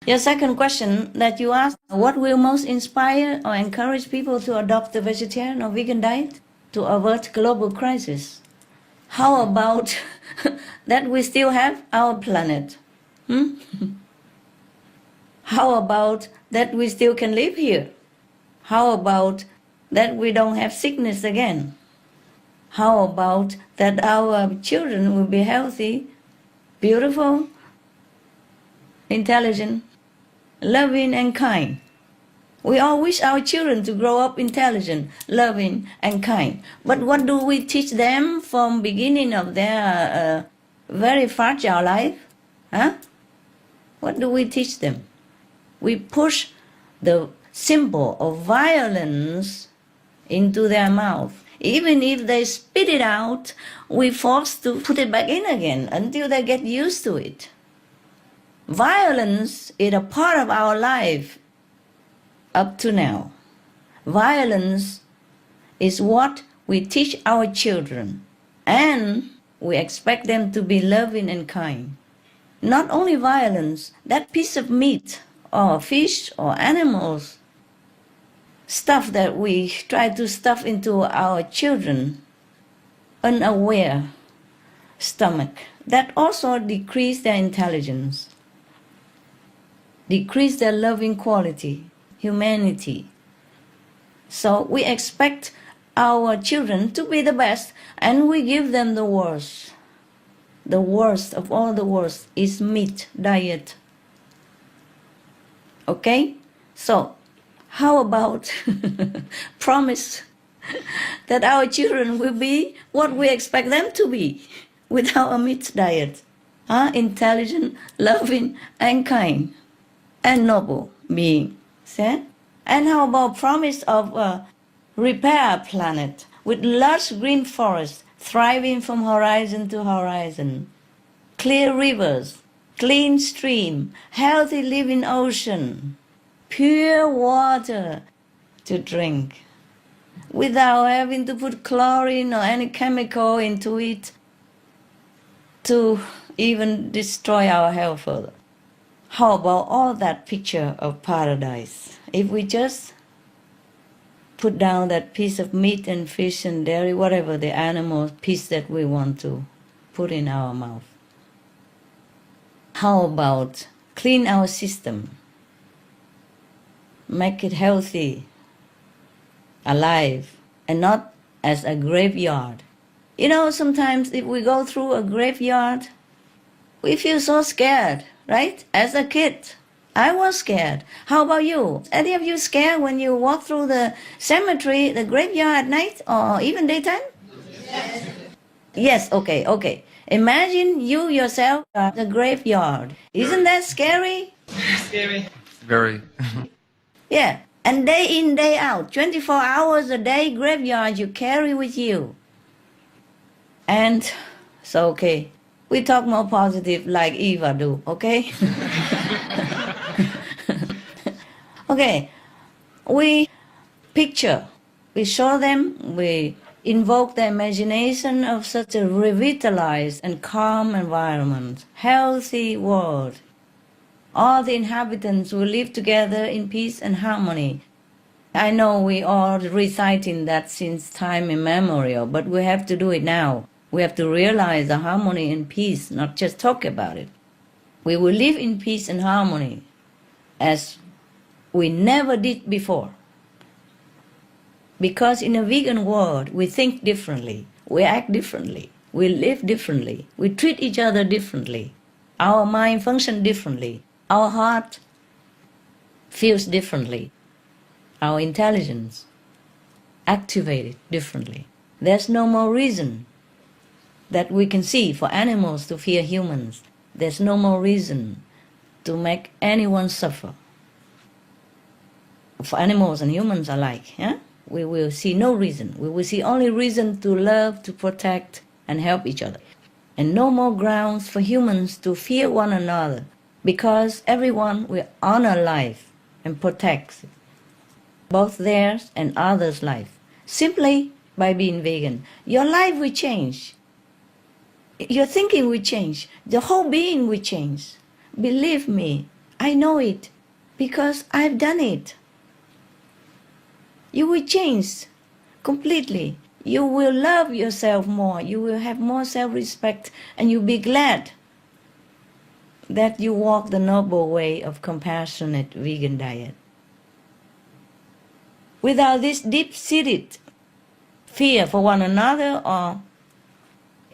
Your second question that you asked, what will most inspire or encourage people to adopt the vegetarian or vegan diet to avert global crisis? How about that we still have our planet? How about that we still can live here? How about that we don't have sickness again? How about that our children will be healthy, beautiful, intelligent, loving and kind? We all wish our children to grow up intelligent, loving and kind. But what do we teach them from beginning of their very fragile life? What do we teach them? We push the symbol of violence into their mouth. Even if they spit it out, we force to put it back in again until they get used to it. Violence is a part of our life up to now. Violence is what we teach our children, and we expect them to be loving and kind. Not only violence, that piece of meat or fish or animals, stuff that we try to stuff into our children, unaware stomach, that also decrease their intelligence, decrease their loving quality, humanity. So we expect our children to be the best, and we give them the worst. The worst of all the worst is meat diet. Okay? So, how about promise that our children will be what we expect them to be without a meat diet? Intelligent, loving, and kind, and noble being. See? And how about promise of repair our planet with lush green forests thriving from horizon to horizon, clear rivers, clean stream, healthy living ocean, pure water to drink, without having to put chlorine or any chemical into it to even destroy our health further. How about all that picture of paradise? If we just put down that piece of meat and fish and dairy, whatever the animal piece that we want to put in our mouth. How about clean our system, make it healthy, alive, and not as a graveyard? You know, sometimes if we go through a graveyard, we feel so scared, right? As a kid, I was scared. How about you? Any of you scared when you walk through the cemetery, the graveyard at night, or even daytime? Yes. Yes, okay. Imagine you yourself at the graveyard. Isn't that scary? Scary. Very. Yeah, and day in, day out, 24 hours a day, graveyard you carry with you. And so, okay, we talk more positive like Eva do, okay? Okay, we picture, we show them, we invoke the imagination of such a revitalized and calm environment, healthy world. All the inhabitants will live together in peace and harmony. I know we are reciting that since time immemorial, but we have to do it now. We have to realize the harmony and peace, not just talk about it. We will live in peace and harmony as we never did before. Because in a vegan world, we think differently, we act differently, we live differently, we treat each other differently. Our mind functions differently, our heart feels differently, our intelligence activated differently. There's no more reason that we can see for animals to fear humans. There's no more reason to make anyone suffer. For animals and humans alike, we will see no reason. We will see only reason to love, to protect, and help each other. And no more grounds for humans to fear one another, because everyone will honor life and protect both theirs and others' life. Simply by being vegan, your life will change. Your thinking will change. The whole being will change. Believe me, I know it because I've done it. You will change completely. You will love yourself more. You will have more self-respect, and you'll be glad that you walk the noble way of compassionate vegan diet. Without this deep-seated fear for one another or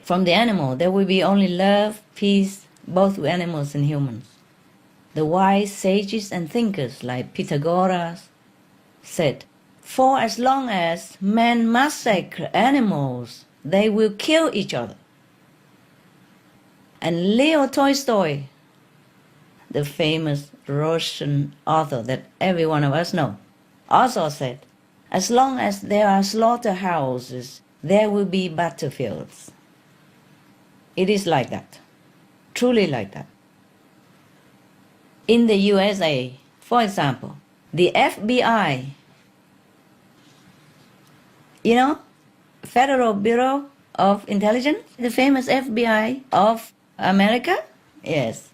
from the animal, there will be only love, peace, both with animals and humans. The wise sages and thinkers like Pythagoras said, for as long as men massacre animals, they will kill each other. And Leo Tolstoy, the famous Russian author that every one of us know, also said, as long as there are slaughterhouses, there will be battlefields. It is like that, truly like that. In the USA, for example, the FBI, Federal Bureau of Intelligence, the famous FBI of America, yes,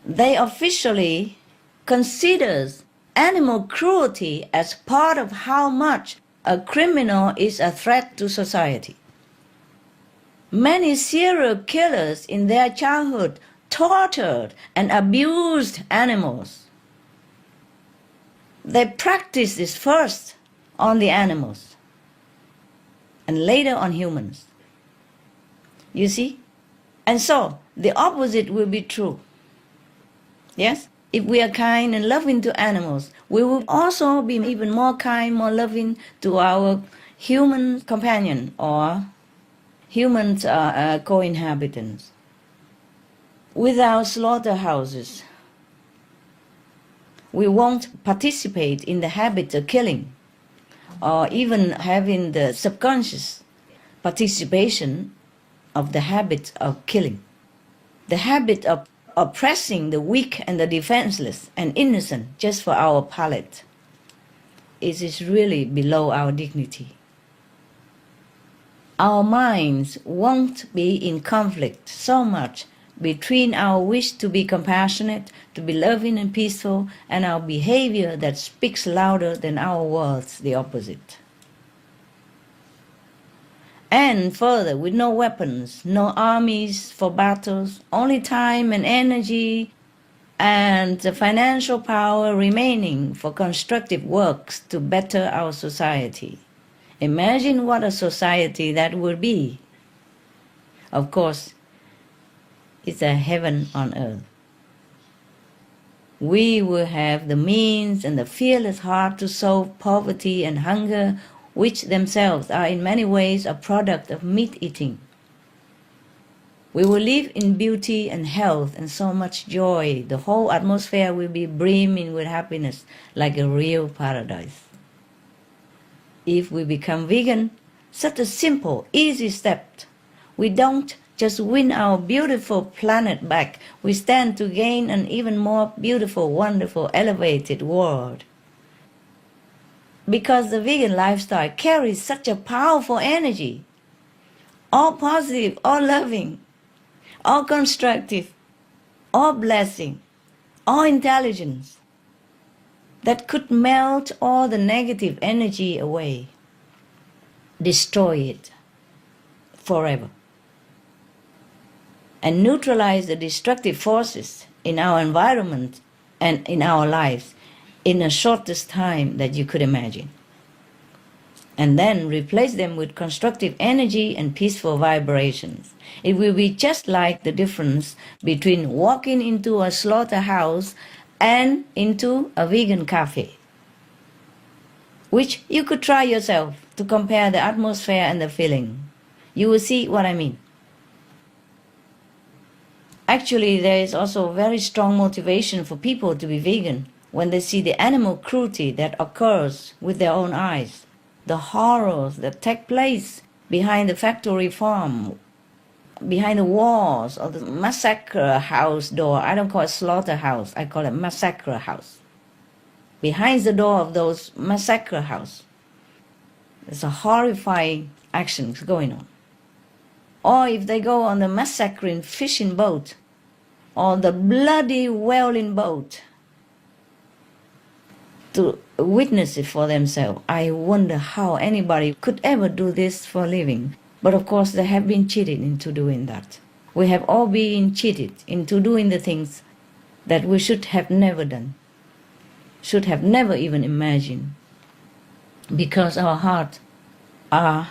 they officially considers animal cruelty as part of how much a criminal is a threat to society. Many serial killers in their childhood tortured and abused animals. They practiced this first on the animals and later on humans. You see? And so the opposite will be true. Yes? If we are kind and loving to animals, we will also be even more kind, more loving to our human companion or human co-inhabitants. Without slaughterhouses, we won't participate in the habit of killing or even having the subconscious participation of the habit of killing. The habit of oppressing the weak and the defenseless and innocent just for our palate. It is really below our dignity. Our minds won't be in conflict so much between our wish to be compassionate, to be loving and peaceful, and our behavior that speaks louder than our words, the opposite. And further, with no weapons, no armies for battles, only time and energy and the financial power remaining for constructive works to better our society. Imagine what a society that would be. Of course, it's a heaven on earth. We will have the means and the fearless heart to solve poverty and hunger, which themselves are in many ways a product of meat eating. We will live in beauty and health and so much joy. The whole atmosphere will be brimming with happiness like a real paradise. If we become vegan, such a simple, easy step, we don't just win our beautiful planet back, we stand to gain an even more beautiful, wonderful, elevated world. Because the vegan lifestyle carries such a powerful energy, all positive, all loving, all constructive, all blessing, all intelligence, that could melt all the negative energy away, destroy it forever, and neutralize the destructive forces in our environment and in our lives in the shortest time that you could imagine. And then replace them with constructive energy and peaceful vibrations. It will be just like the difference between walking into a slaughterhouse and into a vegan cafe, which you could try yourself to compare the atmosphere and the feeling. You will see what I mean. Actually, there is also very strong motivation for people to be vegan when they see the animal cruelty that occurs with their own eyes, the horrors that take place behind the factory farm, behind the walls of the massacre house door. I don't call it slaughterhouse, I call it massacre house. Behind the door of those massacre house, there's a horrifying actions going on. Or if they go on the massacring fishing boat, or the bloody whaling boat, to witness it for themselves. I wonder how anybody could ever do this for a living. But of course, they have been cheated into doing that. We have all been cheated into doing the things that we should have never done, should have never even imagined, because our hearts are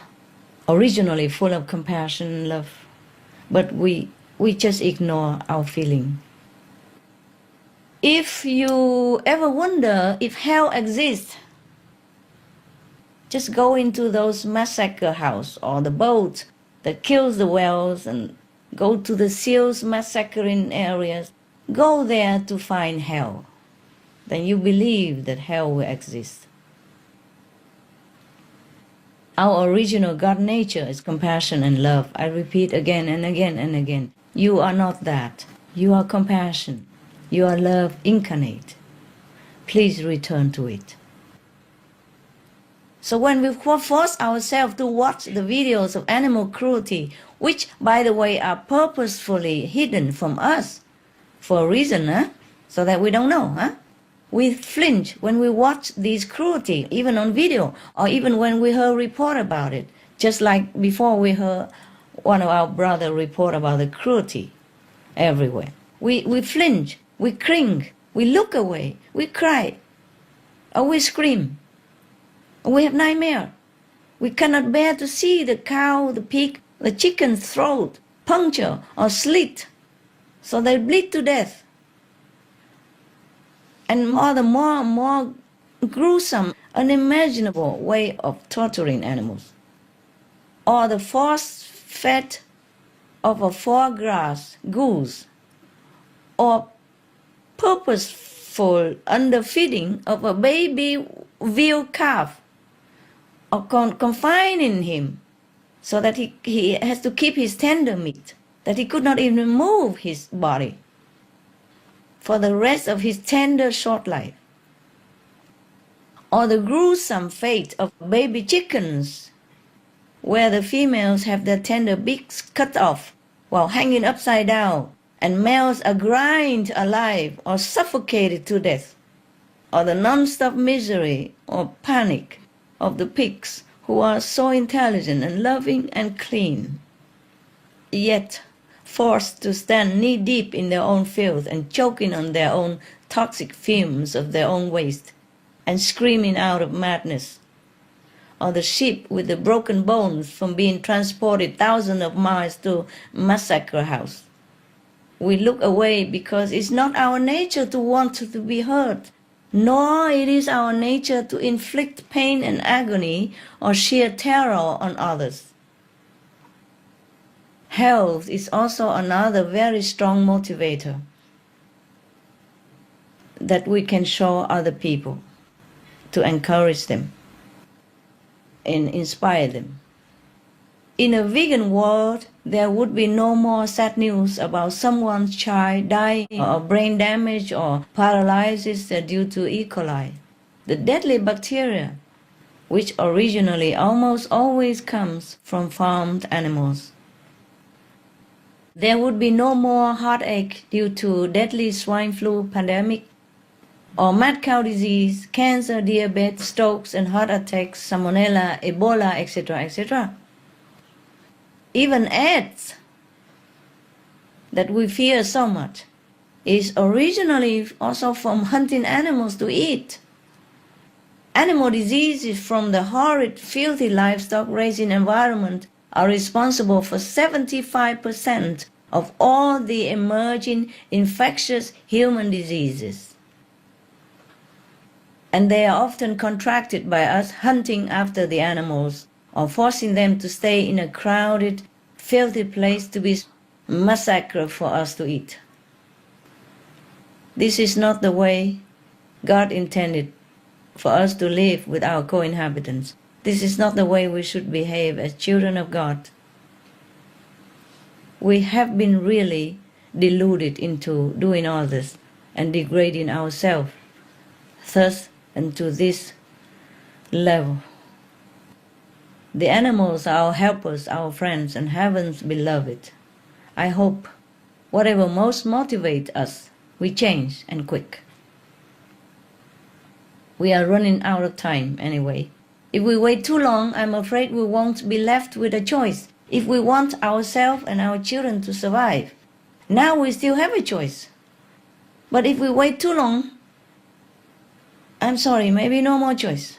originally full of compassion and love, but we just ignore our feeling. If you ever wonder if hell exists, just go into those massacre house or the boat that kills the whales, and go to the seals massacring areas. Go there to find hell. Then you believe that hell will exist. Our original God nature is compassion and love. I repeat again and again and again. You are not that. You are compassion. You are love incarnate. Please return to it. So when we force ourselves to watch the videos of animal cruelty, which, by the way, are purposefully hidden from us for a reason, so that we don't know, we flinch when we watch these cruelty, even on video, or even when we hear a report about it, just like before we heard one of our brothers report about the cruelty everywhere. We flinch, we cringe, we look away, we cry, or we scream. We have nightmare. We cannot bear to see the cow, the pig, the chicken's throat puncture or slit, so they bleed to death. And more gruesome, unimaginable way of torturing animals. Or the force fed of a foie gras goose, or purposeful underfeeding of a baby veal calf, or confining him so that he has to keep his tender meat, that he could not even move his body for the rest of his tender short life. Or the gruesome fate of baby chickens, where the females have their tender beaks cut off while hanging upside down, and males are ground alive or suffocated to death. Or the non-stop misery or panic of the pigs, who are so intelligent and loving and clean, yet forced to stand knee-deep in their own filth and choking on their own toxic fumes of their own waste and screaming out of madness. Or the sheep with the broken bones from being transported thousands of miles to massacre house. We look away because it's not our nature to want to be hurt, nor it is our nature to inflict pain and agony or sheer terror on others. Health is also another very strong motivator that we can show other people to encourage them and inspire them. In a vegan world, there would be no more sad news about someone's child dying of brain damage or paralysis due to E. coli, the deadly bacteria which originally almost always comes from farmed animals. There would be no more heartache due to deadly swine flu pandemic, or mad cow disease, cancer, diabetes, strokes and heart attacks, salmonella, Ebola, etc., etc. Even AIDS, that we fear so much, is originally also from hunting animals to eat. Animal diseases from the horrid, filthy livestock raising environment are responsible for 75% of all the emerging infectious human diseases. And they are often contracted by us hunting after the animals, or forcing them to stay in a crowded, filthy place to be massacred for us to eat. This is not the way God intended for us to live with our co-inhabitants. This is not the way we should behave as children of God. We have been really deluded into doing all this and degrading ourselves thus and to this level. The animals are our helpers, our friends, and heaven's beloved. I hope whatever most motivates us, we change and quick. We are running out of time anyway. If we wait too long, I'm afraid we won't be left with a choice. If we want ourselves and our children to survive, now we still have a choice. But if we wait too long, I'm sorry, maybe no more choice.